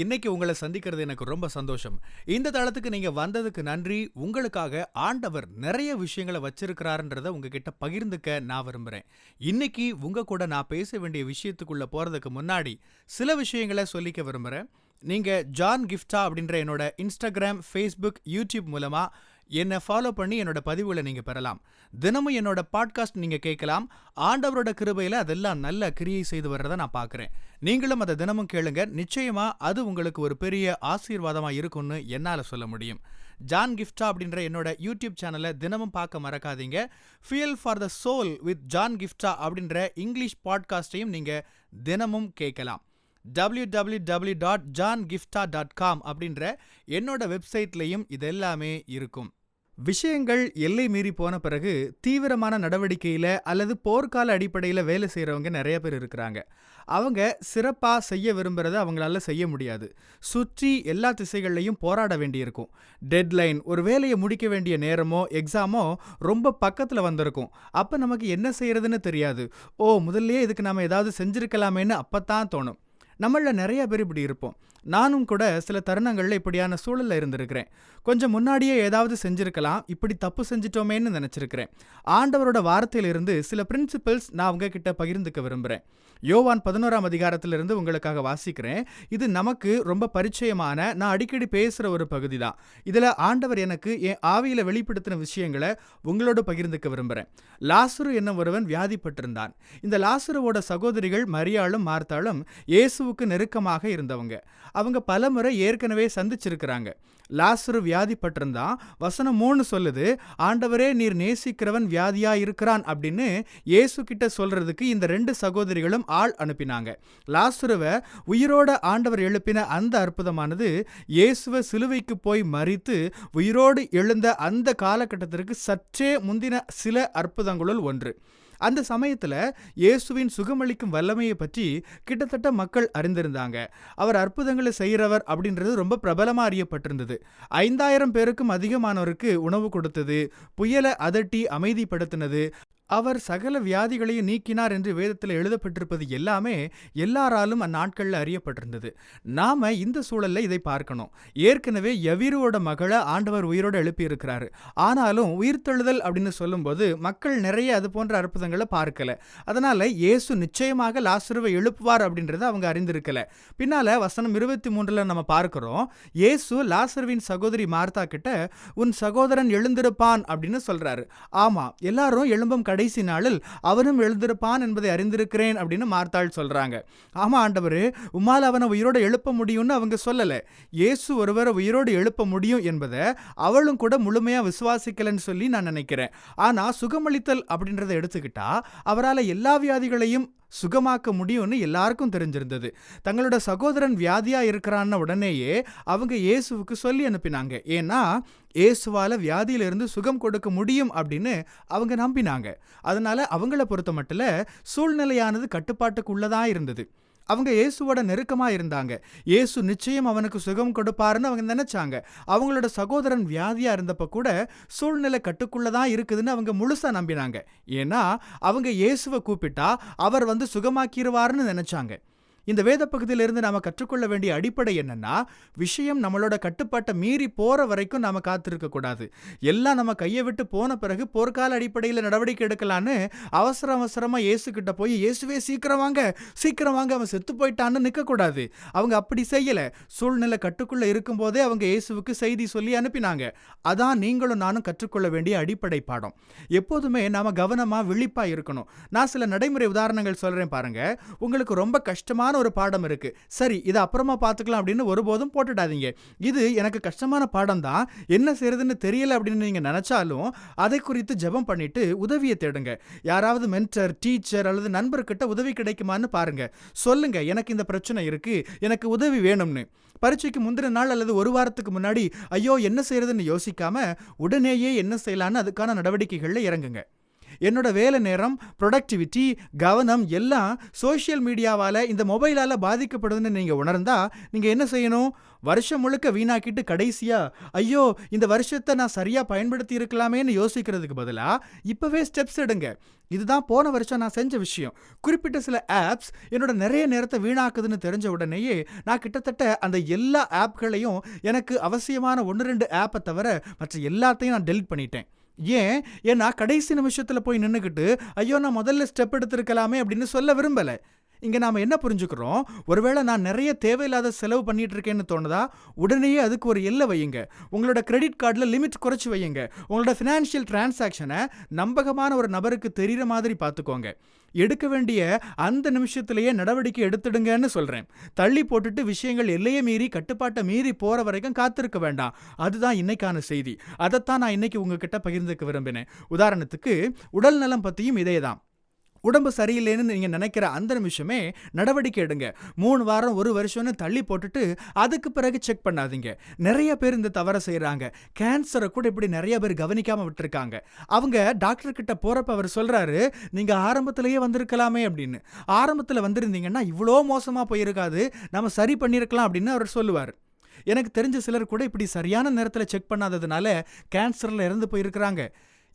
இன்னைக்கு உங்களை சந்திக்கிறது எனக்கு ரொம்ப சந்தோஷம். இந்த தளத்துக்கு நீங்க வந்ததுக்கு நன்றி. உங்களுக்காக ஆண்டவர் நிறைய விஷயங்கள வச்சிருக்கிறாருன்றத உங்ககிட்ட பகிர்ந்துக்க நான் விரும்புறேன். இன்னைக்கு உங்க கூட நான் பேச வேண்டிய விஷயத்துக்குள்ள போறதுக்கு முன்னாடி சில விஷயங்கள சொல்லிக்க விரும்புறேன். நீங்க ஜான் கிஃப்டா அப்படின்ற என்னோட Instagram, Facebook, YouTube மூலமா என்ன ஃபாலோ பண்ணி என்னோட பதிவுகளை நீங்க பெறலாம். தினமும் என்னோட பாட்காஸ்ட் நீங்க கேட்கலாம். ஆண்டவரோட கிருபையில அதெல்லாம் நல்ல கிரியை செய்து வர்றதை நான் பார்க்கிறேன். நீங்களும் அதை தினமும் கேளுங்க. நிச்சயமா அது உங்களுக்கு ஒரு பெரிய ஆசீர்வாதமா இருக்கும்னு என்னால சொல்ல முடியும். ஜான் கிஃப்டா அப்படின்ற என்னோட யூடியூப் சேனலை தினமும் பார்க்க மறக்காதீங்க. Fuel for the soul with John கிஃப்டா அப்படின்ற இங்கிலீஷ் பாட்காஸ்டையும் நீங்க தினமும் கேட்கலாம். www.johngifta.com அப்படின்ற என்னோட வெப்சைட்லையும் இதெல்லாமே இருக்கும். விஷயங்கள் எல்லை மீறி போன பிறகு தீவிரமான நடவடிக்கையில் அல்லது போர்க்கால அடிப்படையில் வேலை செய்கிறவங்க நிறைய பேர் இருக்கிறாங்க. அவங்க சிறப்பாக செய்ய விரும்புகிறத அவங்களால செய்ய முடியாது. சுற்றி எல்லா திசைகள்லையும் போராட வேண்டியிருக்கும். டெட்லைன், ஒரு வேலையை முடிக்க வேண்டிய நேரமோ எக்ஸாமோ ரொம்ப பக்கத்தில் வந்திருக்கும். அப்போ நமக்கு என்ன செய்யறதுன்னு தெரியாது. முதல்லையே இதுக்கு நம்ம ஏதாவது செஞ்சுருக்கலாமேன்னு அப்போ தான் தோணும். நம்மளில் நிறைய பேர் இப்படி இருப்போம். நானும் கூட சில தருணங்களில் இப்படியான சூழலில் இருந்திருக்கிறேன். கொஞ்சம் முன்னாடியே ஏதாவது செஞ்சுருக்கலாம், இப்படி தப்பு செஞ்சிட்டோமேன்னு நினச்சிருக்கிறேன். ஆண்டவரோட வார்த்தையிலிருந்து சில பிரின்சிபல்ஸ் நான் உங்ககிட்ட பகிர்ந்துக்க விரும்புகிறேன். யோவான் 11ஆம் அதிகாரத்திலிருந்து உங்களுக்காக வாசிக்கிறேன். இது நமக்கு ரொம்ப பரிச்சயமான, நான் அடிக்கடி பேசுகிற ஒரு பகுதி தான். இதில் ஆண்டவர் எனக்கு என் ஆவியில் வெளிப்படுத்தின விஷயங்களை உங்களோடு பகிர்ந்துக்க விரும்புகிறேன். லாசரு என்னும் ஒருவன் வியாதிப்பட்டிருந்தான். இந்த லாசருவோட சகோதரிகள் மரியாளும் மார்த்தாளும் இயேசுவுக்கு நெருக்கமாக இருந்தவங்க. அவங்க பலமுறை ஏற்கனவே சந்திச்சிருக்கிறாங்க. லாசரு வியாதிப்பட்டிருந்தான். வசனம் 3 சொல்லுது, ஆண்டவரே நீர் நேசிக்கிறவன் வியாதியா இருக்கிறான் அப்படின்னு இயேசு கிட்ட சொல்றதுக்கு இந்த 2 சகோதரிகளும் ஆள் அனுப்பினாங்க. லாசருவை உயிரோட ஆண்டவர் எழுப்பின அந்த அற்புதமானது இயேசுவை சிலுவைக்கு போய் மரித்து உயிரோடு எழுந்த அந்த காலகட்டத்திற்கு சற்றே முந்தின சில அற்புதங்களுள் ஒன்று. அந்த சமயத்தில் இயேசுவின் சுகமளிக்கும் வல்லமையை பற்றி கிட்டத்தட்ட மக்கள் அறிந்திருந்தாங்க. அவர் அற்புதங்களை செய்கிறவர் அப்படின்றது ரொம்ப பிரபலமாக அறியப்பட்டிருந்தது. 5000 பேருக்கும் அதிகமானோருக்கு உணவு கொடுத்தது, புயலை அதட்டி அமைதிப்படுத்தினது, அவர் சகல வியாதிகளையும் நீக்கினார் என்று வேதத்தில் எழுதப்பட்டிருப்பது எல்லாமே எல்லாராலும் அந்நாட்களில் அறியப்பட்டிருந்தது. நாம இந்த சூழல்ல இதை பார்க்கணும். ஏற்கனவே யவீருவோட மகளை ஆண்டவர் உயிரோடு எழுப்பி இருக்கிறாரு. ஆனாலும் உயிர்த்தெழுதல் அப்படின்னு சொல்லும்போது மக்கள் நிறைய அது போன்ற அற்புதங்களை பார்க்கல. அதனால இயேசு நிச்சயமாக லாசருவை எழுப்புவார் அப்படின்றத அவங்க அறிந்திருக்கல. பின்னால வசனம் 23 நம்ம பார்க்கிறோம். இயேசு லாசருவின் சகோதரி மார்த்தா கிட்ட உன் சகோதரன் எழுந்திருப்பான் அப்படின்னு சொல்றாரு. ஆமா, எல்லாரும் எழும்பும் கடைசி நாளில் அவனும் எழுந்திருப்பான் என்பதை அறிந்திருக்கிறேன் அப்படின்னு மார்த்தாள் சொல்றாங்க. ஆமா ஆண்டவரே, உம்மால் அவனை உயிரோடு எழுப்ப முடியும்னு அவங்க சொல்லல. இயேசு ஒருவரை உயிரோடு எழுப்ப முடியும் என்பதை அவளும் கூட முழுமையா விசுவாசிக்கலன்னு சொல்லி நான் நினைக்கிறேன். ஆனா சுகமளித்தல் அப்படின்றத எடுத்துக்கிட்டா அவரால் எல்லா வியாதிகளையும் சுகமாக்க முடியும்னு எல்லாருக்கும் தெரிஞ்சிருந்தது. தங்களோட சகோதரன் வியாதியா இருக்கிறான்னு உடனேயே அவங்க இயேசுவுக்கு சொல்லி அனுப்பினாங்க. ஏன்னா இயேசுவால வியாதியிலிருந்து சுகம் கொடுக்க முடியும் அப்படின்னு அவங்க நம்பினாங்க. அதனால அவங்கள பொறுத்த மட்டும் சூழ்நிலையானது கட்டுப்பாட்டுக்குள்ளதான் இருந்தது. அவங்க இயேசுவோட நெருக்கமா இருந்தாங்க. இயேசு நிச்சயம் அவனுக்கு சுகம் கொடுப்பாருன்னு அவங்க நினைச்சாங்க. அவங்களோட சகோதரன் வியாதியா இருந்தப்ப கூட சூழ்நிலை கட்டுக்குள்ளதான் இருக்குதுன்னு அவங்க முழுசா நம்பினாங்க. ஏன்னா அவங்க இயேசுவை கூப்பிட்டா அவர் வந்து சுகமாக்கிடுவாருன்னு நினைச்சாங்க. இந்த வேத பகுதியிலிருந்து நாம கற்றுக்கொள்ள வேண்டிய அடிப்படை என்னன்னா, விஷயம் நம்மளோட கட்டுப்பாட்டை மீறி போற வரைக்கும் நாம காத்திருக்க கூடாது. எல்லாம் நம்ம கையை விட்டு போன பிறகு போர்க்கால அடிப்படையில் நடவடிக்கை எடுக்கலான்னு அவசரமா இயேசு கிட்ட போய் இயேசுவே சீக்கிரம் வாங்க அவன் செத்து போயிட்டான்னு நிற்க கூடாது. அவங்க அப்படி செய்யல. சூழ்நிலை கட்டுக்குள்ள இருக்கும் போதே அவங்க இயேசுவுக்கு செய்தி சொல்லி அனுப்பினாங்க. அதான் நீங்களும் நானும் கற்றுக்கொள்ள வேண்டிய அடிப்படை பாடம். எப்போதுமே நாம கவனமா விழிப்பா இருக்கணும். நான் சில நடைமுறை உதாரணங்கள் சொல்றேன் பாருங்க. உங்களுக்கு ரொம்ப கஷ்டமான ஒரு பாடம் இருக்கு, சரி இதை அப்புறமா பார்த்துக்கலாம் அப்படின்னு ஒருபோதும் போட்டுடாதீங்க. இது எனக்கு கஷ்டமான பாடம் தான், என்ன செய்யறதுன்னு தெரியல அப்படின்னு நீங்க நினைச்சாலும் அதை குறித்து ஜெபம் பண்ணிட்டு உதவியை தேடுங்க. யாராவது மென்டர், டீச்சர் அல்லது நண்பர்கிட்ட உதவி கிடைக்குமான்னு பாருங்க. சொல்லுங்க, எனக்கு இந்த பிரச்சனை இருக்கு, எனக்கு உதவி வேணும்னு. பரீட்சைக்கு முந்தின நாள் அல்லது ஒரு வாரத்துக்கு முன்னாடி ஐயோ என்ன செய்யறதுன்னு யோசிக்காம உடனேயே என்ன செய்யலான்னு அதுக்கான நடவடிக்கைகள்ல இறங்குங்க. என்னோட வேலை நேரம், ப்ரொடக்டிவிட்டி, கவனம் எல்லாம் சோஷியல் மீடியாவால, இந்த மொபைலால பாதிக்கப்படுதுன்னு நீங்க உணர்ந்தா நீங்க என்ன செய்யணும்? வருஷம் முழுக்க வீணாக்கிட்டு கடைசியா ஐயோ இந்த வருஷத்தை நான் சரியா பயன்படுத்தி இருக்கலாமேன்னு யோசிக்கிறதுக்கு பதிலா இப்பவே ஸ்டெப்ஸ் எடுங்க. இதுதான் போன வருஷம் நான் செஞ்ச விஷயம். குறிப்பிட்ட சில ஆப்ஸ் என்னோட நிறைய நேரத்தை வீணாக்குதுன்னு தெரிஞ்ச உடனேயே நான் கிட்டத்தட்ட அந்த எல்லா ஆப்களையும், எனக்கு அவசியமான 1-2 ஆப்பை தவிர மற்ற எல்லாத்தையும் நான் டெலிட் பண்ணிட்டேன். ஏன்னா கடைசி நிமிஷத்துல போய் நின்னுக்கிட்டு ஐயோ நான் முதல்ல ஸ்டெப் எடுத்திருக்கலாமே அப்படின்னு சொல்ல விரும்பல. இங்க நாம என்ன புரிஞ்சுக்கிறோம்? ஒருவேளை நான் நிறைய தேவையில்லாத செலவு பண்ணிட்டு இருக்கேன்னு தோணுதா, உடனேயே அதுக்கு ஒரு எல்லை வையுங்க. உங்களோட கிரெடிட் கார்டில் லிமிட் குறைச்சு வையுங்க. உங்களோட ஃபினான்ஷியல் டிரான்சாக்ஷனை நம்பகமான ஒரு நபருக்கு தெரிகிற மாதிரி பார்த்துக்கோங்க. எடுக்க வேண்டிய அந்த நிமிஷத்திலேயே நடவடிக்கை எடுத்துடுங்கன்னு சொல்றேன். தள்ளி போட்டுட்டு விஷயங்கள் எல்லையை மீறி, கட்டுப்பாட்டை மீறி போற வரைக்கும் காத்திருக்க வேண்டாம். அதுதான் இன்னைக்கான செய்தி. அதைத்தான் நான் இன்னைக்கு உங்ககிட்ட பகிர்ந்துக்க விரும்பினேன். உதாரணத்துக்கு உடல் நலம் பத்தியும் இதே தான். உடம்பு சரியில்லைன்னு நீங்க நினைக்கிற அந்த நிமிஷமே நடவடிக்கை எடுங்க. 3 வாரம் 1 வருஷம்னு தள்ளி போட்டுட்டு அதுக்கு பிறகு செக் பண்ணாதீங்க. நிறைய பேர் இந்த தவறை செய்யறாங்க. கேன்சரை கூட இப்படி நிறைய பேர் கவனிக்காம விட்டுருக்காங்க. அவங்க டாக்டர் கிட்ட போறப்ப அவர் சொல்றாரு, நீங்க ஆரம்பத்திலேயே வந்திருக்கலாமே அப்படின்னு. ஆரம்பத்தில் வந்திருந்தீங்கன்னா இவ்வளோ மோசமா போயிருக்காது, நம்ம சரி பண்ணியிருக்கலாம் அப்படின்னு அவர் சொல்லுவார். எனக்கு தெரிஞ்ச சிலர் கூட இப்படி சரியான நேரத்தில் செக் பண்ணாததுனால கேன்சர்ல இறந்து போயிருக்கிறாங்க.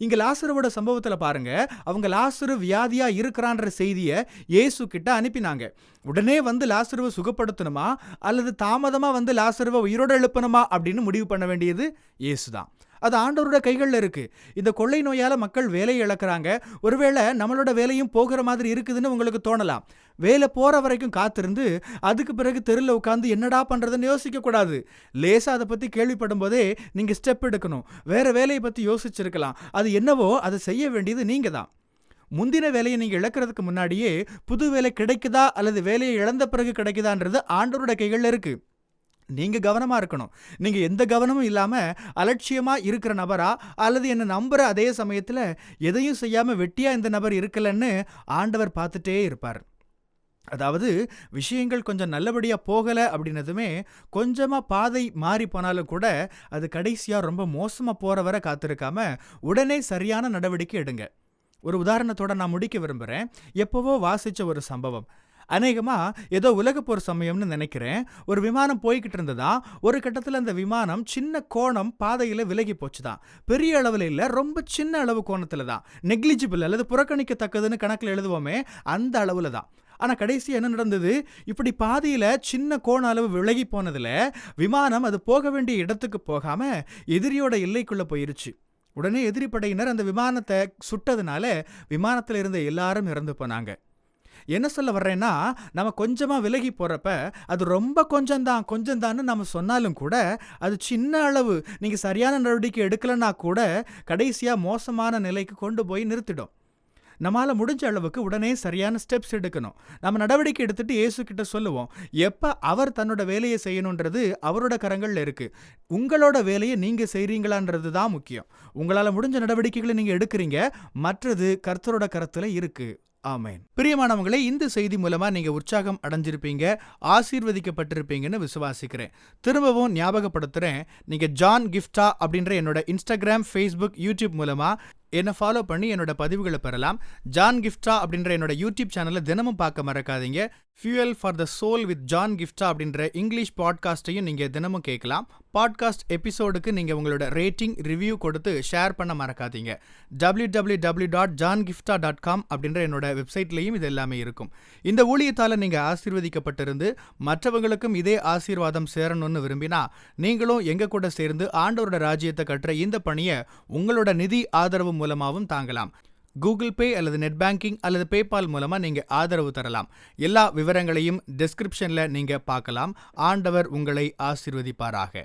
இங்க லாசருவோட சம்பவத்துல பாருங்க, அவங்க லாசரு வியாதியா இருக்கிறான்ற செய்தியை இயேசு கிட்ட அனுப்பினாங்க. உடனே வந்து லாசருவை சுகப்படுத்தணுமா அல்லது தாமதமா வந்து லாசருவை உயிரோட எழுப்பணுமா அப்படின்னு முடிவு பண்ண வேண்டியது இயேசுதான். அது ஆண்டவரோட கைகளில் இருக்கு. இந்த கொள்ளை நோயால மக்கள் வேலையை இழக்கிறாங்க. ஒருவேளை நம்மளோட வேலையும் போகிற மாதிரி இருக்குதுன்னு உங்களுக்கு தோணலாம். வேலை போற வரைக்கும் காத்திருந்து அதுக்கு பிறகு தெருவில் உட்காந்து என்னடா பண்றதுன்னு யோசிக்க கூடாது. லேசா அதை பத்தி கேள்விப்படும் போதே நீங்க ஸ்டெப் எடுக்கணும். வேற வேலையை பத்தி யோசிச்சிருக்கலாம். அது என்னவோ அதை செய்ய வேண்டியது நீங்க தான். முந்தின வேலையை நீங்க இழக்கிறதுக்கு முன்னாடியே புது வேலை கிடைக்குதா அல்லது வேலையை இழந்த பிறகு கிடைக்குதான்றது ஆண்டவரோட கைகளில் இருக்கு. நீங்க கவனமா இருக்கணும். நீங்க எந்த கவனமும் இல்லாம அலட்சியமா இருக்கிற நபரா அல்லது என்ன நம்புற அதே சமயத்துல எதையும் செய்யாம வெட்டியா இந்த நபர் இருக்கலன்னு ஆண்டவர் பார்த்துட்டே இருப்பார். அதாவது விஷயங்கள் கொஞ்சம் நல்லபடியா போகல அப்படின்னதுமே கொஞ்சமா பாதை மாறி போனாலும் கூட அது கடைசியா ரொம்ப மோசமா போற வரை காத்திருக்காம உடனே சரியான நடவடிக்கை எடுங்க. ஒரு உதாரணத்தோட நான் முடிக்க விரும்புறேன். எப்பவோ வாசிச்ச ஒரு சம்பவம். அநேகமா ஏதோ உலகப்போர் சமயம்னு நினைக்கிறேன். ஒரு விமானம் போய்கிட்டு இருந்ததா. ஒரு கட்டத்தில் அந்த விமானம் சின்ன கோணம் பாதையில் விலகி போச்சுதான். பெரிய அளவில் இல்லை, ரொம்ப சின்ன அளவு கோணத்தில் தான். நெக்லிஜிபிள் அல்லது புறக்கணிக்கத்தக்கதுன்னு கணக்கில் எழுதுவோமே அந்த அளவில் தான். ஆனால் கடைசி என்ன நடந்தது? இப்படி பாதியில் சின்ன கோண அளவு விலகி போனதில் விமானம் அது போக வேண்டிய இடத்துக்கு போகாமல் எதிரியோட எல்லைக்குள்ளே போயிருச்சு. உடனே எதிரி படையினர் அந்த விமானத்தை சுட்டதுனால விமானத்தில் இருந்த எல்லாரும் இறந்து போனாங்க. என்ன சொல்ல வர்றேன்னா, நம்ம கொஞ்சமாக விலகி போகிறப்ப அது ரொம்ப கொஞ்சம்தான்னு நம்ம சொன்னாலும் கூட அது சின்ன அளவு. நீங்கள் சரியான நடவடிக்கை எடுக்கலைன்னா கூட கடைசியாக மோசமான நிலைக்கு கொண்டு போய் நிறுத்திடும். நம்மளால் முடிஞ்ச அளவுக்கு உடனே சரியான ஸ்டெப்ஸ் எடுக்கணும். நம்ம நடவடிக்கை எடுத்துட்டு இயேசு கிட்ட சொல்லுவோம். எப்போ அவர் தன்னோட வேலையை செய்யணுன்றது அவரோட கரங்களில் இருக்குது. உங்களோட வேலையை நீங்கள் செய்கிறீங்களான்றது தான் முக்கியம். உங்களால் முடிஞ்ச நடவடிக்கைகளை நீங்கள் எடுக்கிறீங்க, மற்றது கர்த்தரோட கரத்தில் இருக்குது. ஆமென். பிரியமானவங்களே, இந்த செய்தி மூலமா நீங்க உற்சாகம் அடைஞ்சிருப்பீங்க, ஆசீர்வதிக்கப்பட்டிருப்பீங்கன்னு விசுவாசிக்கிறேன். திரும்பவும் ஞாபகப்படுத்துறேன், நீங்க ஜான் கிஃப்டா அப்படின்ற என்னோட இன்ஸ்டாகிராம், ஃபேஸ்புக், யூடியூப் மூலமா என்னை ஃபாலோ பண்ணி என்னோட பதிவுகளை பெறலாம். ஜான் கிஃப்டா அப்படின்ற என்னோட யூடியூப் சேனலை தினமும் பார்க்க மறக்காதீங்க. Fuel for the soul with John கிஃப்டா அப்படின்ற இங்கிலீஷ் பாட்காஸ்ட்டையும் நீங்கள் தினமும் கேட்கலாம். பாட்காஸ்ட் எபிசோடுக்கு நீங்கள் உங்களோட ரேட்டிங், ரிவ்யூ கொடுத்து ஷேர் பண்ண மறக்காதீங்க. www.johngifta.com அப்படின்ற என்னோட வெப்சைட்லேயும் இது எல்லாமே இருக்கும். இந்த ஊழியத்தால் நீங்கள் ஆசீர்வதிக்கப்பட்டிருந்து மற்றவங்களுக்கும் இதே ஆசீர்வாதம் சேரணும்னு விரும்பினா நீங்களும் எங்கள் கூட சேர்ந்து ஆண்டவரோட ராஜ்யத்தை கட்டுற இந்த பணியை உங்களோட நிதி ஆதரவு மூலமாகவும் தாங்கலாம். கூகுள் பே அல்லது நெட் பேங்கிங் அல்லது பேபால் மூலமா நீங்க ஆதரவு தரலாம். எல்லா விவரங்களையும் டிஸ்கிரிப்ஷன்ல நீங்க பார்க்கலாம். ஆண்டவர் உங்களை ஆசீர்வதிப்பாராக.